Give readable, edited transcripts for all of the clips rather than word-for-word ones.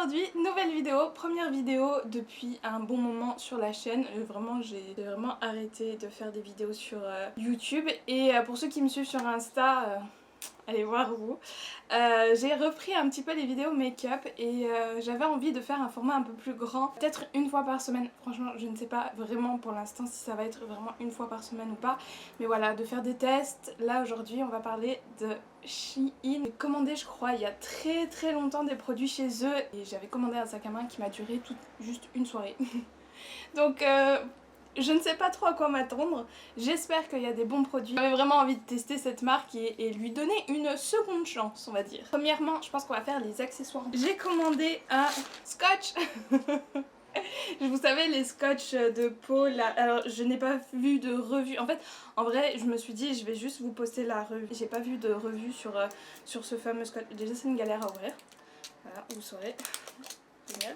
aujourd'hui, nouvelle vidéo, première vidéo depuis un bon moment sur la chaîne. Vraiment, j'ai vraiment arrêté de faire des vidéos sur YouTube. Et pour ceux qui me suivent sur Insta, allez voir vous. J'ai repris un petit peu les vidéos make-up et j'avais envie de faire un format un peu plus grand, peut-être une fois par semaine. Franchement, je ne sais pas vraiment pour l'instant si ça va être vraiment une fois par semaine ou pas, mais voilà, de faire des tests. Là aujourd'hui, on va parler de Shein. J'ai commandé, je crois, il y a très longtemps des produits chez eux et j'avais commandé un sac à main qui m'a duré juste une soirée. Donc je ne sais pas trop à quoi m'attendre, j'espère qu'il y a des bons produits. J'avais vraiment envie de tester cette marque et lui donner une seconde chance, on va dire. Premièrement, je pense qu'on va faire les accessoires. J'ai commandé un scotch. Vous savez, les scotch de peau là. Alors je n'ai pas vu de revue. En fait, en vrai, je me suis dit je vais juste vous poster la revue. J'ai pas vu de revue sur ce fameux scotch. Déjà c'est une galère à ouvrir. Voilà, vous saurez. Génial.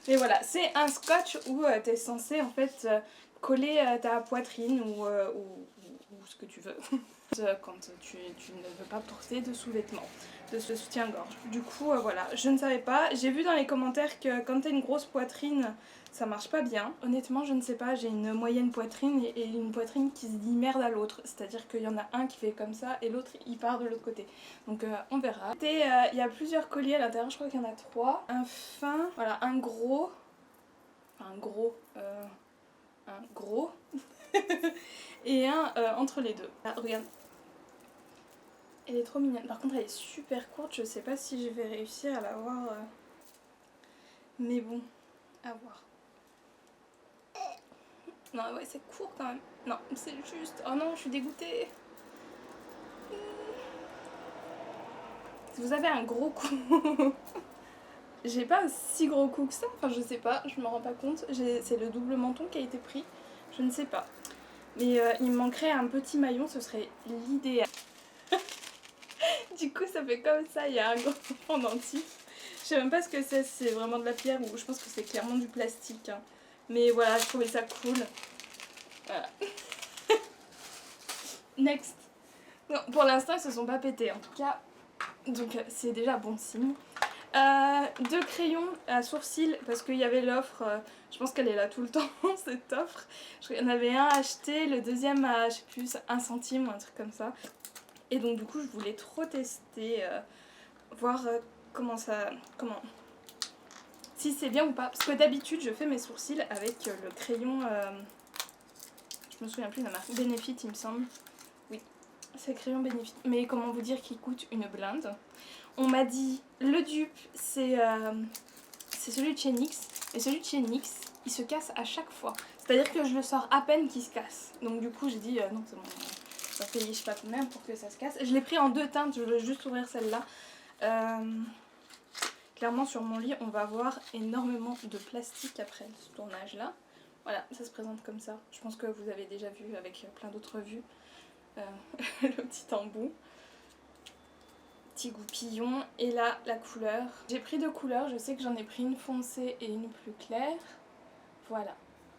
Mais voilà, c'est un scotch où t'es censé en fait coller ta poitrine ou ce que tu veux quand tu ne veux pas porter de sous-vêtements, de ce soutien-gorge. Du coup voilà, je ne savais pas. J'ai vu dans les commentaires que quand t'as une grosse poitrine, ça marche pas bien. Honnêtement, je ne sais pas, j'ai une moyenne poitrine et une poitrine qui se dit merde à l'autre. C'est-à-dire qu'il y en a un qui fait comme ça et l'autre il part de l'autre côté. Donc on verra. Il y a plusieurs colliers à l'intérieur, je crois qu'il y en a 3. Un fin, voilà, un gros. Enfin, un gros. Et un entre les deux. Ah, regarde. Elle est trop mignonne. Par contre, elle est super courte. Je sais pas si je vais réussir à la voir. Mais bon, à voir. Non, ouais, c'est court quand même. Non, c'est juste. Oh non, je suis dégoûtée. Si vous avez un gros cou. J'ai pas un si gros cou que ça. Enfin, je sais pas, je me rends pas compte. C'est le double menton qui a été pris. Je ne sais pas. Mais il me manquerait un petit maillon, ce serait l'idéal. Du coup ça fait comme ça, il y a un gros pendentif. Je sais même pas ce que c'est vraiment de la pierre ou je pense que c'est clairement du plastique. Hein. Mais voilà, je trouvais ça cool. Voilà. Next. Non, pour l'instant ils se sont pas pétés en tout cas. Donc c'est déjà bon signe. 2 crayons à sourcils parce qu'il y avait l'offre, je pense qu'elle est là tout le temps cette offre. Il y en avait un acheté, le deuxième à je sais plus 1 centime ou un truc comme ça. Et donc du coup je voulais trop tester, voir comment si c'est bien ou pas. Parce que d'habitude je fais mes sourcils avec le crayon, je me souviens plus de la marque, Benefit il me semble. Oui, c'est le crayon Benefit. Mais comment vous dire qu'il coûte une blinde. On m'a dit le dupe c'est celui de chez NYX. Et celui de chez NYX il se casse à chaque fois. C'est-à-dire que je le sors à peine qu'il se casse. Donc du coup j'ai dit non c'est bon. Ça paye je sais pas combien pour que ça se casse. Je l'ai pris en 2 teintes, je veux juste ouvrir celle-là. Clairement sur mon lit on va voir énormément de plastique après ce tournage là. Voilà, ça se présente comme ça. Je pense que vous avez déjà vu avec plein d'autres vues. Le petit embout. Petit goupillon. Et là la couleur. J'ai pris 2 couleurs, je sais que j'en ai pris une foncée et une plus claire. Voilà.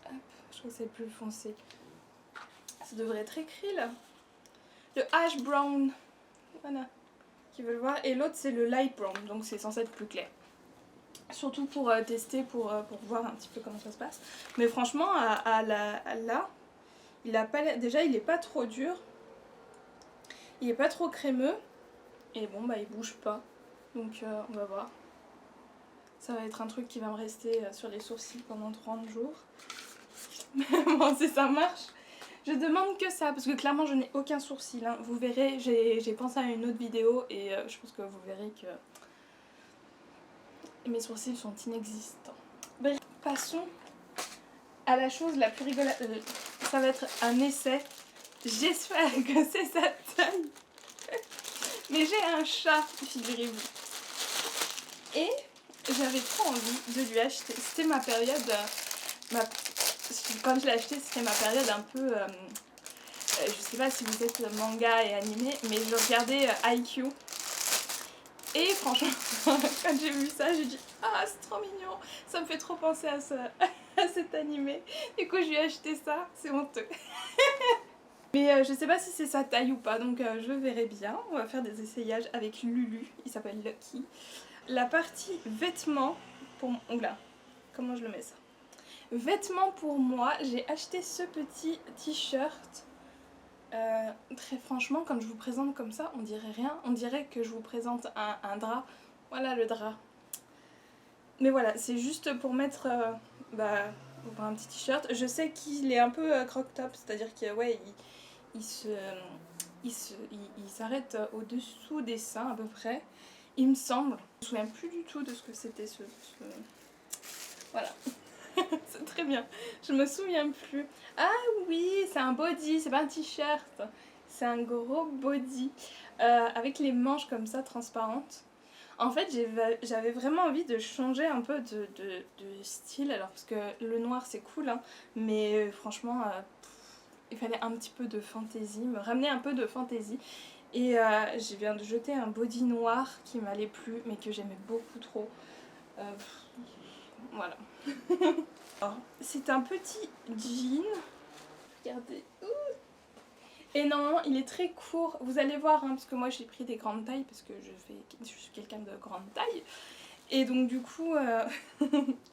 Hop, je trouve que c'est plus foncé. Ça devrait être écrit là. Le ash brown, voilà, qui veut le voir, et l'autre c'est le light brown, donc c'est censé être plus clair. Surtout pour tester, pour voir un petit peu comment ça se passe. Mais franchement, là, il a pas, déjà il est pas trop dur, il est pas trop crémeux, et bon bah il bouge pas, donc on va voir. Ça va être un truc qui va me rester sur les sourcils pendant 30 jours. Bon, si ça marche. Je demande que ça, parce que clairement je n'ai aucun sourcil, hein. Vous verrez, j'ai pensé à une autre vidéo et je pense que vous verrez que mes sourcils sont inexistants. Bref, passons à la chose la plus rigolote. Ça va être un essai. J'espère que c'est sa taille. Mais j'ai un chat, figurez-vous. Et j'avais trop envie de lui acheter. C'était ma période... Quand je l'ai acheté, c'était ma période un peu... je sais pas si vous êtes manga et animé, mais je regardais IQ. Et franchement, quand j'ai vu ça, j'ai dit ah c'est trop mignon, ça me fait trop penser à cet animé. Du coup je lui ai acheté ça, c'est honteux. Mais je sais pas si c'est sa taille ou pas, donc je verrai bien. On va faire des essayages avec Lulu, il s'appelle Lucky. La partie vêtements pour... Oula, comment je le mets ça? Vêtements pour moi, j'ai acheté ce petit t-shirt. Très franchement, quand je vous présente comme ça, on dirait rien. On dirait que je vous présente un drap. Voilà le drap. Mais voilà, c'est juste pour mettre bah, un petit t-shirt. Je sais qu'il est un peu croc-top, c'est-à-dire que ouais, il s'arrête au-dessous des seins à peu près. Il me semble. Je me souviens plus du tout de ce que c'était Voilà. C'est très bien. Je me souviens plus. Ah oui, c'est un body, c'est pas un t-shirt. C'est un gros body avec les manches comme ça transparentes. En fait, j'avais vraiment envie de changer un peu de style. Alors, parce que le noir c'est cool, hein, mais franchement, il fallait un petit peu de fantaisie, me ramener un peu de fantaisie. Et je viens de jeter un body noir qui m'allait plus, mais que j'aimais beaucoup trop. Voilà. C'est un petit jean. Regardez. Et normalement, il est très court. Vous allez voir, hein, parce que moi j'ai pris des grandes tailles, parce que je suis quelqu'un de grande taille. Et donc du coup,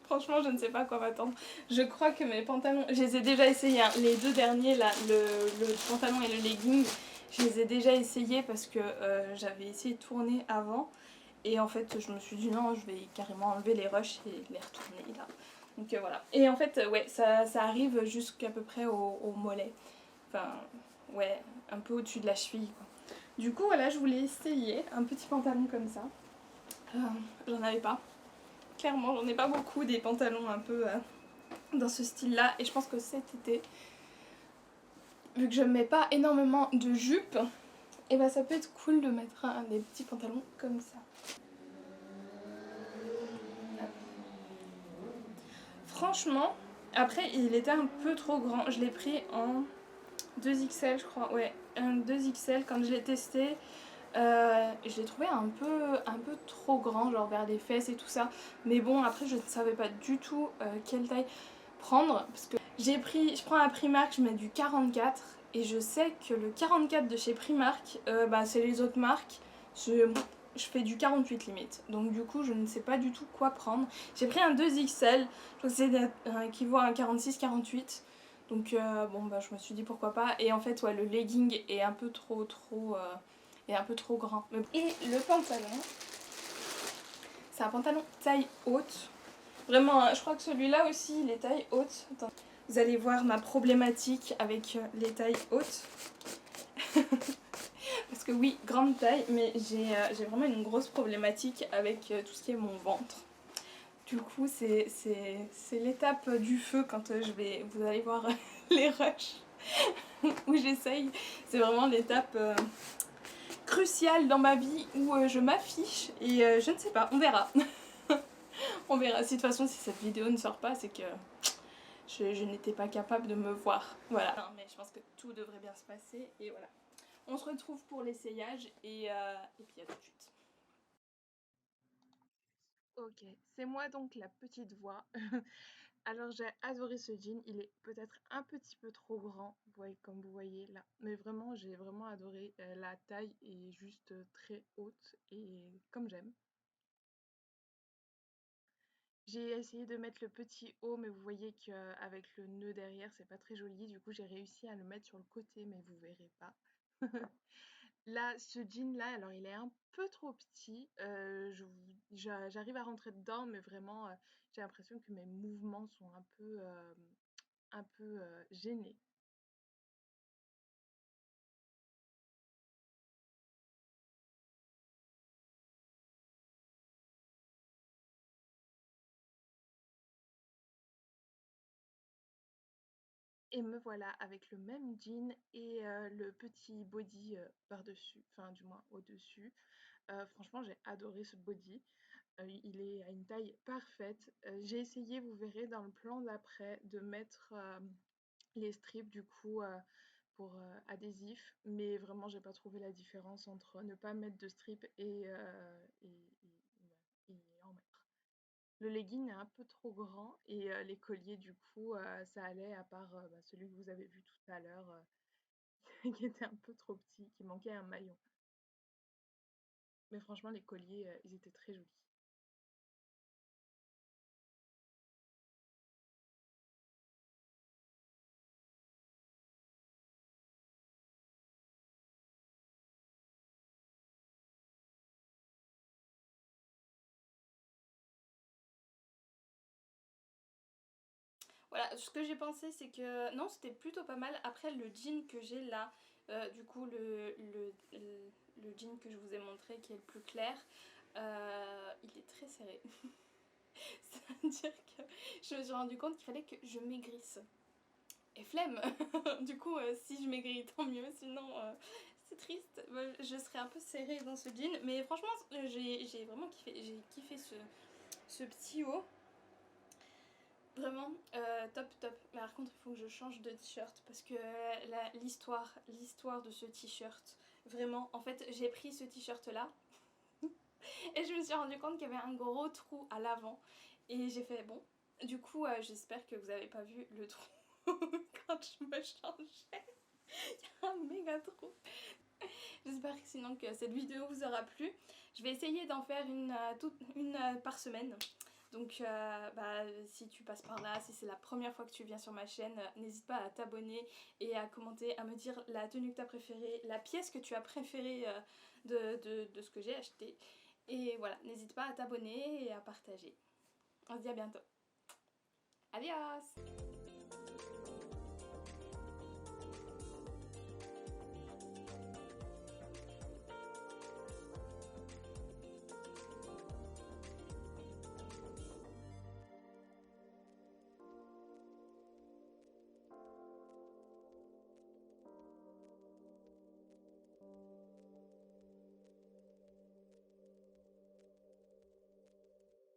franchement, je ne sais pas à quoi m'attendre. Je crois que mes pantalons, je les ai déjà essayés, hein. Les deux derniers là, le pantalon et le legging, je les ai déjà essayés parce que j'avais essayé de tourner avant. Et en fait, je me suis dit non, je vais carrément enlever les rushs et les retourner là. Donc voilà. Et en fait, ouais, ça arrive jusqu'à peu près au mollet. Enfin, ouais, un peu au-dessus de la cheville, quoi. Du coup, voilà, je voulais essayer un petit pantalon comme ça. J'en avais pas. Clairement, j'en ai pas beaucoup des pantalons un peu dans ce style-là. Et je pense que cet été, vu que je mets pas énormément de jupes, et bah ça peut être cool de mettre des petits pantalons comme ça. Franchement, après il était un peu trop grand. Je l'ai pris en 2XL je crois. Ouais, un 2XL quand je l'ai testé. Je l'ai trouvé un peu trop grand, genre vers les fesses et tout ça. Mais bon, après je ne savais pas du tout quelle taille prendre. Parce que je prends un Primark, je mets du 44. Et je sais que le 44 de chez Primark, bah, c'est les autres marques. Je fais du 48 limite. Donc du coup, je ne sais pas du tout quoi prendre. J'ai pris un 2XL. Je crois que c'est équivaut à un 46-48. Donc bon, bah, je me suis dit pourquoi pas. Et en fait, ouais, le legging est un peu trop est un peu trop grand. Et le pantalon, c'est un pantalon taille haute. Vraiment, hein, je crois que celui-là aussi, il est taille haute. Attends. Vous allez voir ma problématique avec les tailles hautes. Parce que oui, grande taille, mais j'ai vraiment une grosse problématique avec tout ce qui est mon ventre. Du coup, c'est l'étape du feu quand vous allez voir les rushs où j'essaye. C'est vraiment l'étape cruciale dans ma vie où je m'affiche et je ne sais pas, on verra. On verra. Si de toute façon, si cette vidéo ne sort pas, c'est que je n'étais pas capable de me voir. Voilà. Non, mais je pense que tout devrait bien se passer et voilà. On se retrouve pour l'essayage et puis à tout de suite. Ok, c'est moi donc la petite voix. Alors j'ai adoré ce jean, il est peut-être un petit peu trop grand, comme vous voyez là. Mais vraiment, j'ai vraiment adoré. La taille est juste très haute et comme j'aime. J'ai essayé de mettre le petit haut, mais vous voyez qu'avec le nœud derrière, c'est pas très joli. Du coup, j'ai réussi à le mettre sur le côté, mais vous verrez pas. Là, ce jean-là, alors il est un peu trop petit. J'arrive à rentrer dedans, mais vraiment, j'ai l'impression que mes mouvements sont un peu gênés. Et me voilà avec le même jean et le petit body par-dessus, enfin du moins au-dessus. Franchement, j'ai adoré ce body. Il est à une taille parfaite. J'ai essayé, vous verrez dans le plan d'après, de mettre les strips du coup pour adhésif, mais vraiment j'ai pas trouvé la différence entre ne pas mettre de strip et en mettre. Le legging est un peu trop grand et les colliers du coup ça allait à part bah, celui que vous avez vu tout à l'heure qui était un peu trop petit, qui manquait un maillon. Mais franchement les colliers ils étaient très jolis. Voilà, ce que j'ai pensé c'est que non, c'était plutôt pas mal. Après le jean que j'ai là, du coup le jean que je vous ai montré qui est le plus clair, il est très serré. C'est-à-dire que je me suis rendu compte qu'il fallait que je maigrisse. Et flemme. Du coup si je maigris tant mieux, sinon c'est triste. Je serais un peu serrée dans ce jean. Mais franchement j'ai vraiment kiffé. J'ai kiffé ce petit haut. Vraiment top top. Mais par contre il faut que je change de t-shirt parce que l'histoire de ce t-shirt, vraiment, en fait j'ai pris ce t-shirt là et je me suis rendu compte qu'il y avait un gros trou à l'avant et j'ai fait bon. Du coup j'espère que vous avez pas vu le trou quand je me changeais. Il y a un méga trou. J'espère que sinon que cette vidéo vous aura plu. Je vais essayer d'en faire une par semaine. Donc si tu passes par là, si c'est la première fois que tu viens sur ma chaîne, n'hésite pas à t'abonner et à commenter, à me dire la tenue que tu as préférée, la pièce que tu as préférée de ce que j'ai acheté. Et voilà, n'hésite pas à t'abonner et à partager. On se dit à bientôt. Adios!